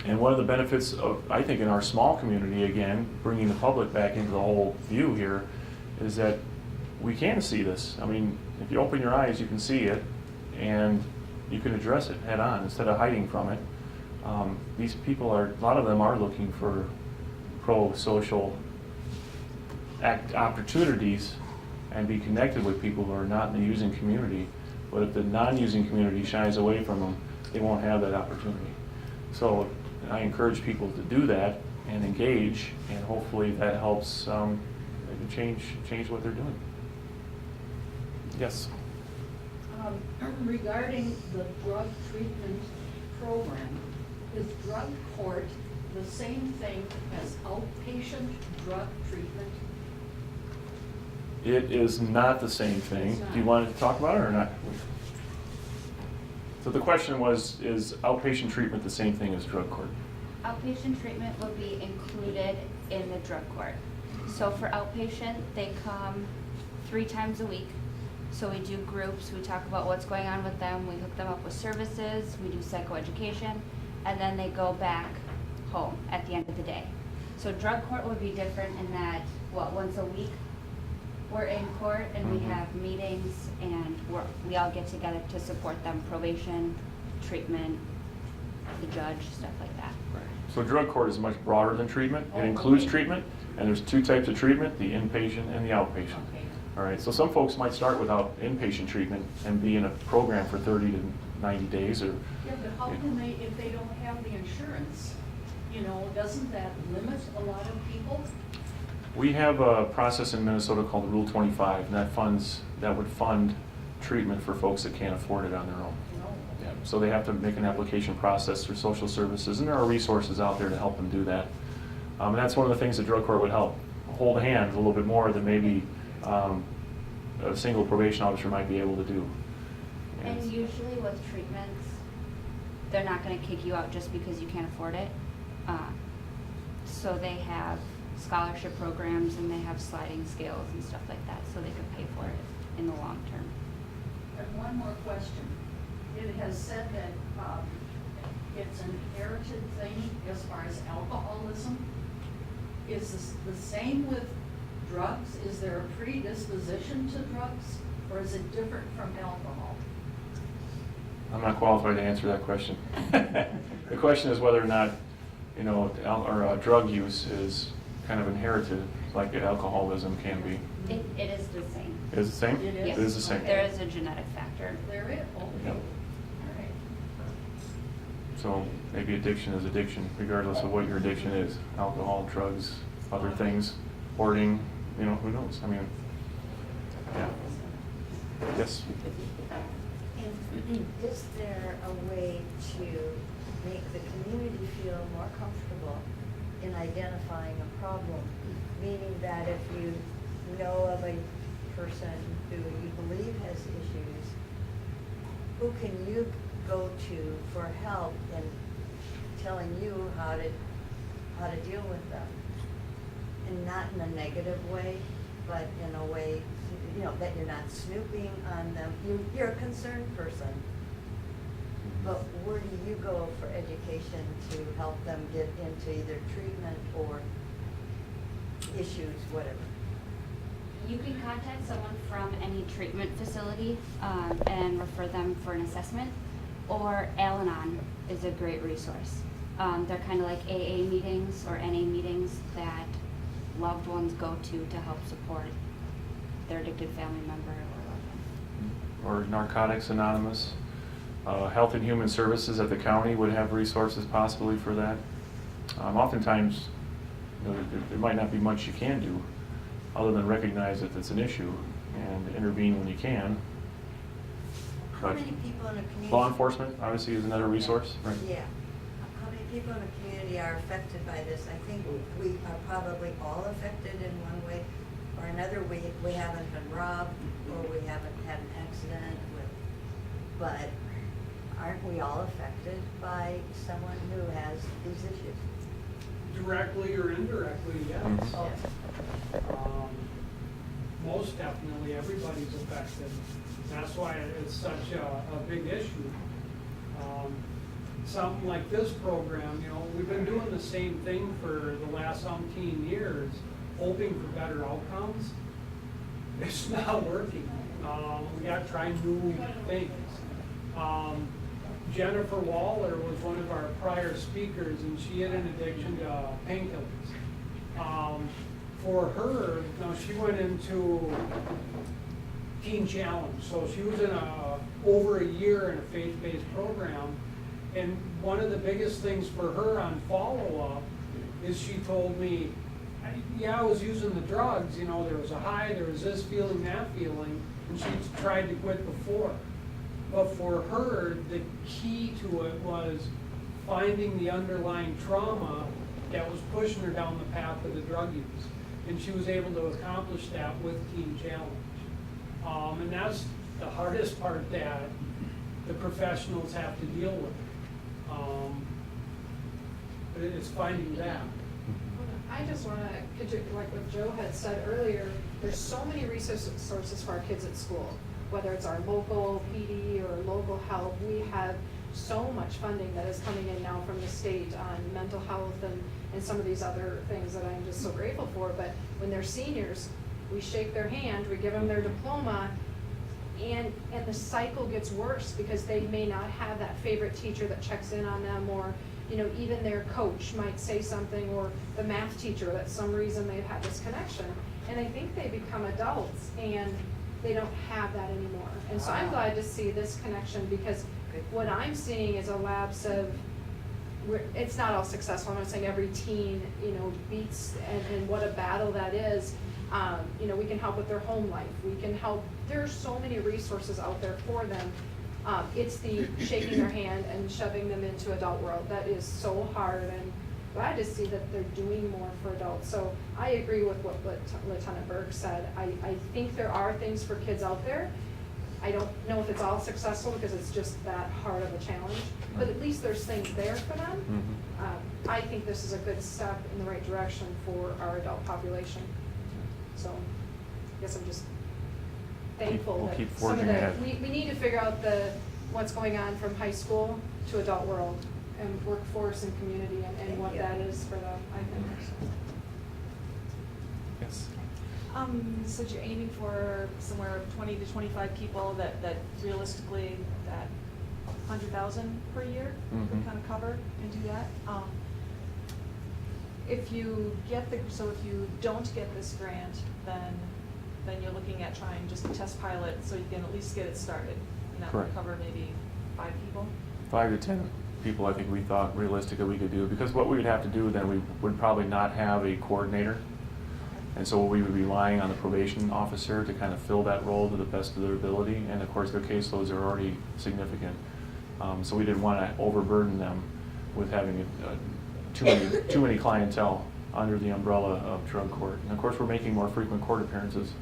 And one of the benefits of, I think, in our small community, again, bringing the public back into the whole view here, is that we can see this. I mean, if you open your eyes, you can see it, and you can address it head on instead of hiding from it. These people a lot of them are looking for pro-social opportunities and be connected with people who are not in the using community. But if the non-using community shies away from them, they won't have that opportunity. So I encourage people to do that and engage, and hopefully that helps change what they're doing. Yes. Regarding the drug treatment program, is drug court the same thing as outpatient drug treatment? It is not the same thing. It's not. Do you want to talk about it or not? So the question was, is outpatient treatment the same thing as drug court? Outpatient treatment will be included in the drug court. So for outpatient, they come 3 times a week. So we do groups, we talk about what's going on with them, we hook them up with services, we do psychoeducation, and then they go back home at the end of the day. So drug court would be different in that, once a week, we're in court and we have meetings and we all get together to support them, probation, treatment, the judge, stuff like that. So drug court is much broader than treatment. It includes treatment, and there's 2 types of treatment, the inpatient and the outpatient. Okay. All right, so some folks might start without inpatient treatment and be in a program for 30 to 90 days or... Yeah, but how can they, if they don't have the insurance, doesn't that limit a lot of people? We have a process in Minnesota called Rule 25, and that would fund treatment for folks that can't afford it on their own. Yeah, so they have to make an application process through social services, and there are resources out there to help them do that. And that's one of the things that drug court would help, hold hands a little bit more than maybe a single probation officer might be able to do. And usually with treatments, they're not going to kick you out just because you can't afford it. So they have scholarship programs and they have sliding scales and stuff like that, so they can pay for it in the long term. And one more question. It has said that it's an inherited thing as far as alcoholism. Is this the same with drugs? Is there a predisposition to drugs, or is it different from alcohol? I'm not qualified to answer that question. The question is whether or not, drug use is kind of inherited, like alcoholism can be. It is the same. Is it the same? It is? Yes. It is the same. There is a genetic factor. There is? Okay. Yep. All right. So maybe addiction is addiction, regardless of what your addiction is. Alcohol, drugs, other things, hoarding, who knows? I mean, yeah. Yes? Is there a way to make the community feel more comfortable in identifying a problem? Meaning that if you know of a person who you believe has issues, who can you go to for help in telling you how to deal with them? And not in a negative way, but in a way, you know, that you're not snooping on them. You're a concerned person. But where do you go for education to help them get into either treatment or issues, whatever? You can contact someone from any treatment facility and refer them for an assessment, or Al-Anon is a great resource. They're kind of like AA meetings or NA meetings that loved ones go to help support their addicted family member or loved one. Or Narcotics Anonymous. Health and Human Services at the county would have resources possibly for that. Oftentimes, you know, there might not be much you can do other than recognize that it's an issue and intervene when you can. How But many people in a community? law enforcement obviously is another resource, right? Yeah. How many people in the community are affected by this? I think we are probably all affected in one way or another. We haven't been robbed or we haven't had an accident with, but aren't we all affected by someone who has these issues? Directly or indirectly, yes. Mhm. Most definitely, everybody's affected. That's why it's such a big issue. Something like this program, you know, we've been doing the same thing for the last umpteen years, hoping for better outcomes. It's not working. We got to try new things. Jennifer Waller was one of our prior speakers, and she had an addiction to painkillers. For her, now she went into Teen Challenge, so she was in over a year in a faith-based program. And one of the biggest things for her on follow-up is she told me, yeah, I was using the drugs, you know, there was a high, there was this feeling, that feeling, and she tried to quit before. But for her, the key to it was finding the underlying trauma that was pushing her down the path of the drug use. And she was able to accomplish that with Teen Challenge. And that's the hardest part that the professionals have to deal with. But it's finding that. I just want to, like what Joe had said earlier, there's so many resources for our kids at school, whether it's our local PD or local health. We have so much funding that is coming in now from the state on mental health and some of these other things that I'm just so grateful for. But when they're seniors, we shake their hand, we give them their diploma, and the cycle gets worse because they may not have that favorite teacher that checks in on them, or you know, even their coach might say something, or the math teacher, that some reason they've had this connection. And I think they become adults and they don't have that anymore. And so I'm glad to see this connection, because what I'm seeing is a lapse of, it's not all successful. I'm not saying every teen, you know, beats and what a battle that is. You know, we can help with their home life. We can help. There are so many resources out there for them. It's the shaking their hand and shoving them into adult world that is so hard, and glad to see that they're doing more for adults. So I agree with what Lieutenant Berg said. I think there are things for kids out there. I don't know if it's all successful because it's just that hard of a challenge, but at least there's things there for them. Mm-hmm. I think this is a good step in the right direction for our adult population. So I guess I'm just thankful We'll keep that some of forging the, ahead. we need to figure out what's going on from high school to adult world and workforce and community and what that is for them, I think. Yes. So you're aiming for somewhere 20 to 25 people that realistically that 100,000 per year Mhm. would kind of cover and do that. If you don't get this grant, then you're looking at trying just a test pilot so you can at least get it started. And that would Correct. cover maybe 5 people. 5 to 10 people, I think we thought realistically we could do, because what we would have to do then, we would probably not have a coordinator. And so we would be relying on the probation officer to kind of fill that role to the best of their ability. And of course, their caseloads are already significant. So we didn't want to overburden them with having too many clientele under the umbrella of drug court. And of course, we're making more frequent court appearances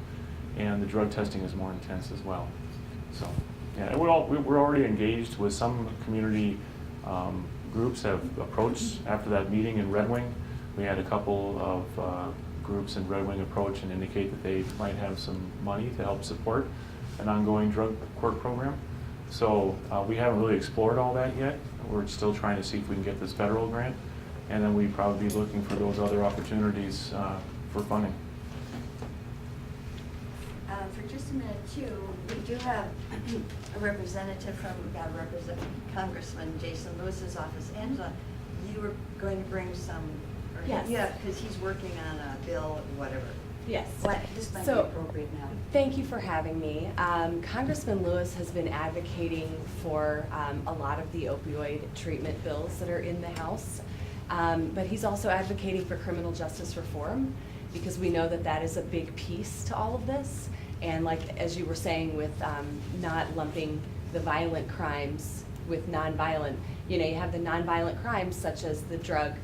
and the drug testing is more intense as well. So, yeah, we're already engaged with some community groups have approached after that meeting in Red Wing. We had a couple of groups in Red Wing approach and indicate that they might have some money to help support an ongoing drug court program. So we haven't really explored all that yet. We're still trying to see if we can get this federal grant, and then we'd probably be looking for those other opportunities for funding. For just a minute too, we do have a representative from Congressman Jason Lewis's office. Angela, you were going to bring some, or Yes. yeah, because he's working on a bill or whatever. Yes. This might be So, appropriate now. thank you for having me. Congressman Lewis has been advocating for a lot of the opioid treatment bills that are in the House. But he's also advocating for criminal justice reform, because we know that that is a big piece to all of this. And like, as you were saying, with not lumping the violent crimes with nonviolent, you have the nonviolent crimes such as the drug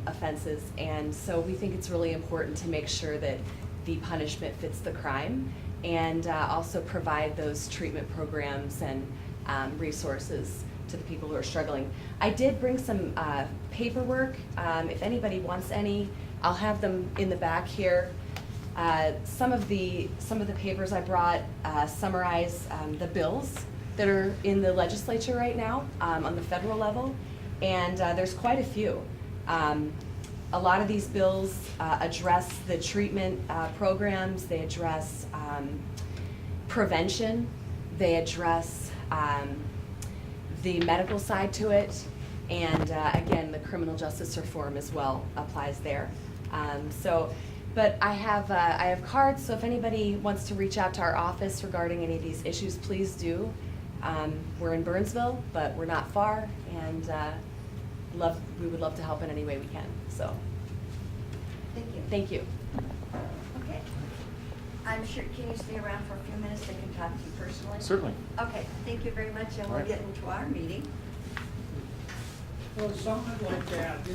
offenses. And so we think it's really important to make sure that the punishment fits the crime, and also provide those treatment programs and resources to the people who are struggling. I did bring some paperwork. If anybody wants any, I'll have them in the back here. Some of the papers I brought summarize the bills that are in the legislature right now on the federal level, and there's quite a few. A lot of these bills address the treatment programs, they address prevention, they address the medical side to it, and again, the criminal justice reform as well applies there. But I have cards, so if anybody wants to reach out to our office regarding any of these issues, please do. We're in Burnsville, but we're not far, and we would love to help in any way we can. So, Thank you. thank you. Okay. I'm sure, can you stay around for a few minutes? They can talk to you personally? Certainly. Okay, thank you very much, and All we'll right. get into our meeting. Well, something like that,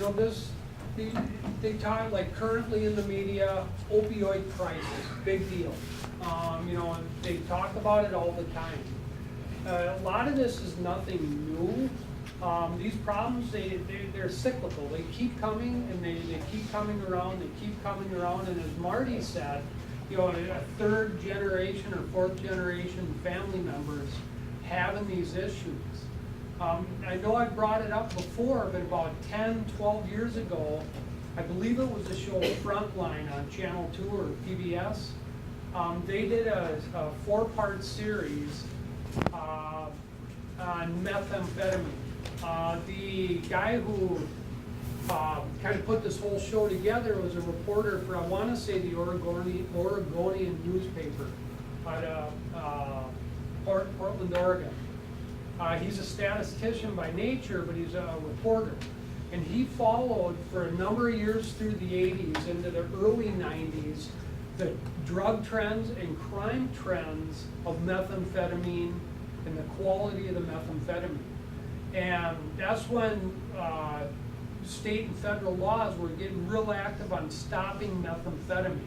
they talk, like currently in the media, opioid crisis, big deal. And they talk about it all the time. A lot of this is nothing new. These problems, they're cyclical. They keep coming, and they keep coming around, and as Marty said, a third generation or fourth generation family members having these issues. I know I brought it up before, but about 10, 12 years ago, I believe it was the show Frontline on Channel 2 or PBS. They did a 4-part series on methamphetamine. The guy who kind of put this whole show together was a reporter for, I want to say, the Oregonian newspaper out of Portland, Oregon. He's a statistician by nature, but he's a reporter. And he followed for a number of years through the 80s into the early 90s the drug trends and crime trends of methamphetamine and the quality of the methamphetamine. And that's when state and federal laws were getting real active on stopping methamphetamine.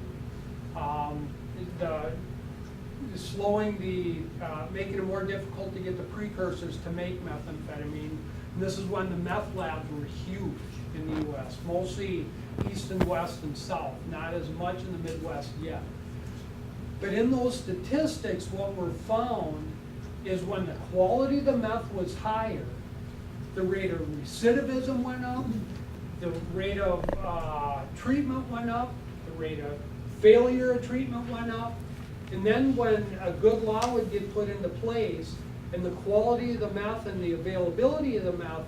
Making it more difficult to get the precursors to make methamphetamine. And this is when the meth labs were huge in the U.S., mostly east and west and south, not as much in the Midwest yet. But in those statistics, what were found is when the quality of the meth was higher, the rate of recidivism went up, the rate of treatment went up, the rate of failure of treatment went up. And then when a good law would get put into place and the quality of the meth and the availability of the meth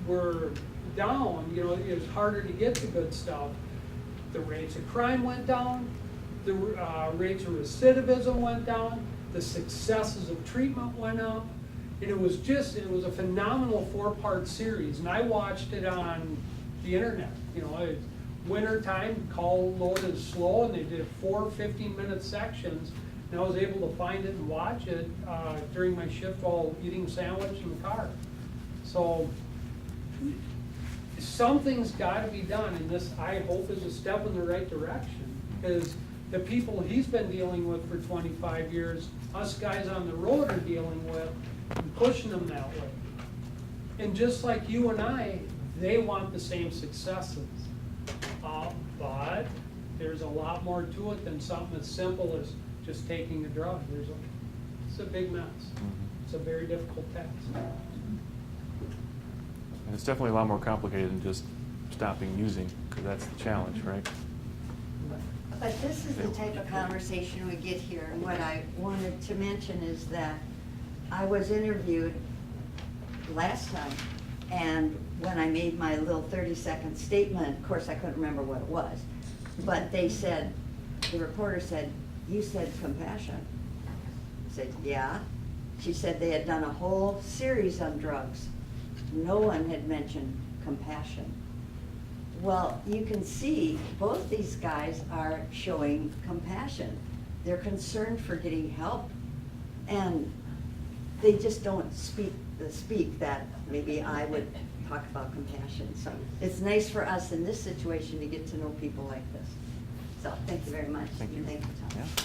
were down, it was harder to get the good stuff, the rates of crime went down, the rates of recidivism went down, the successes of treatment went up, and it was a phenomenal 4-part series. And I watched it on the internet, winter time, call loaded slow, and they did 4 15-minute sections, and I was able to find it and watch it during my shift while eating a sandwich in the car. So something's got to be done, and this, I hope, is a step in the right direction, because the people he's been dealing with for 25 years, us guys on the road are dealing with, and pushing them that way. And just like you and I, they want the same successes. But there's a lot more to it than something as simple as just taking a drug. It's a big mess. It's a very difficult task. And it's definitely a lot more complicated than just stopping using, because that's the challenge, right? But this is the type of conversation we get here, and what I wanted to mention is that I was interviewed last time, and when I made my little 30-second statement, of course I couldn't remember what it was, but they said, the reporter said, "You said compassion." I said, "Yeah." She said they had done a whole series on drugs. No one had mentioned compassion. Well, you can see both these guys are showing compassion. They're concerned for getting help, and they just don't speak that maybe I would talk about compassion. So it's nice for us in this situation to get to know people like this. So thank you very much. Thank you. Thank you, Tom. Yeah.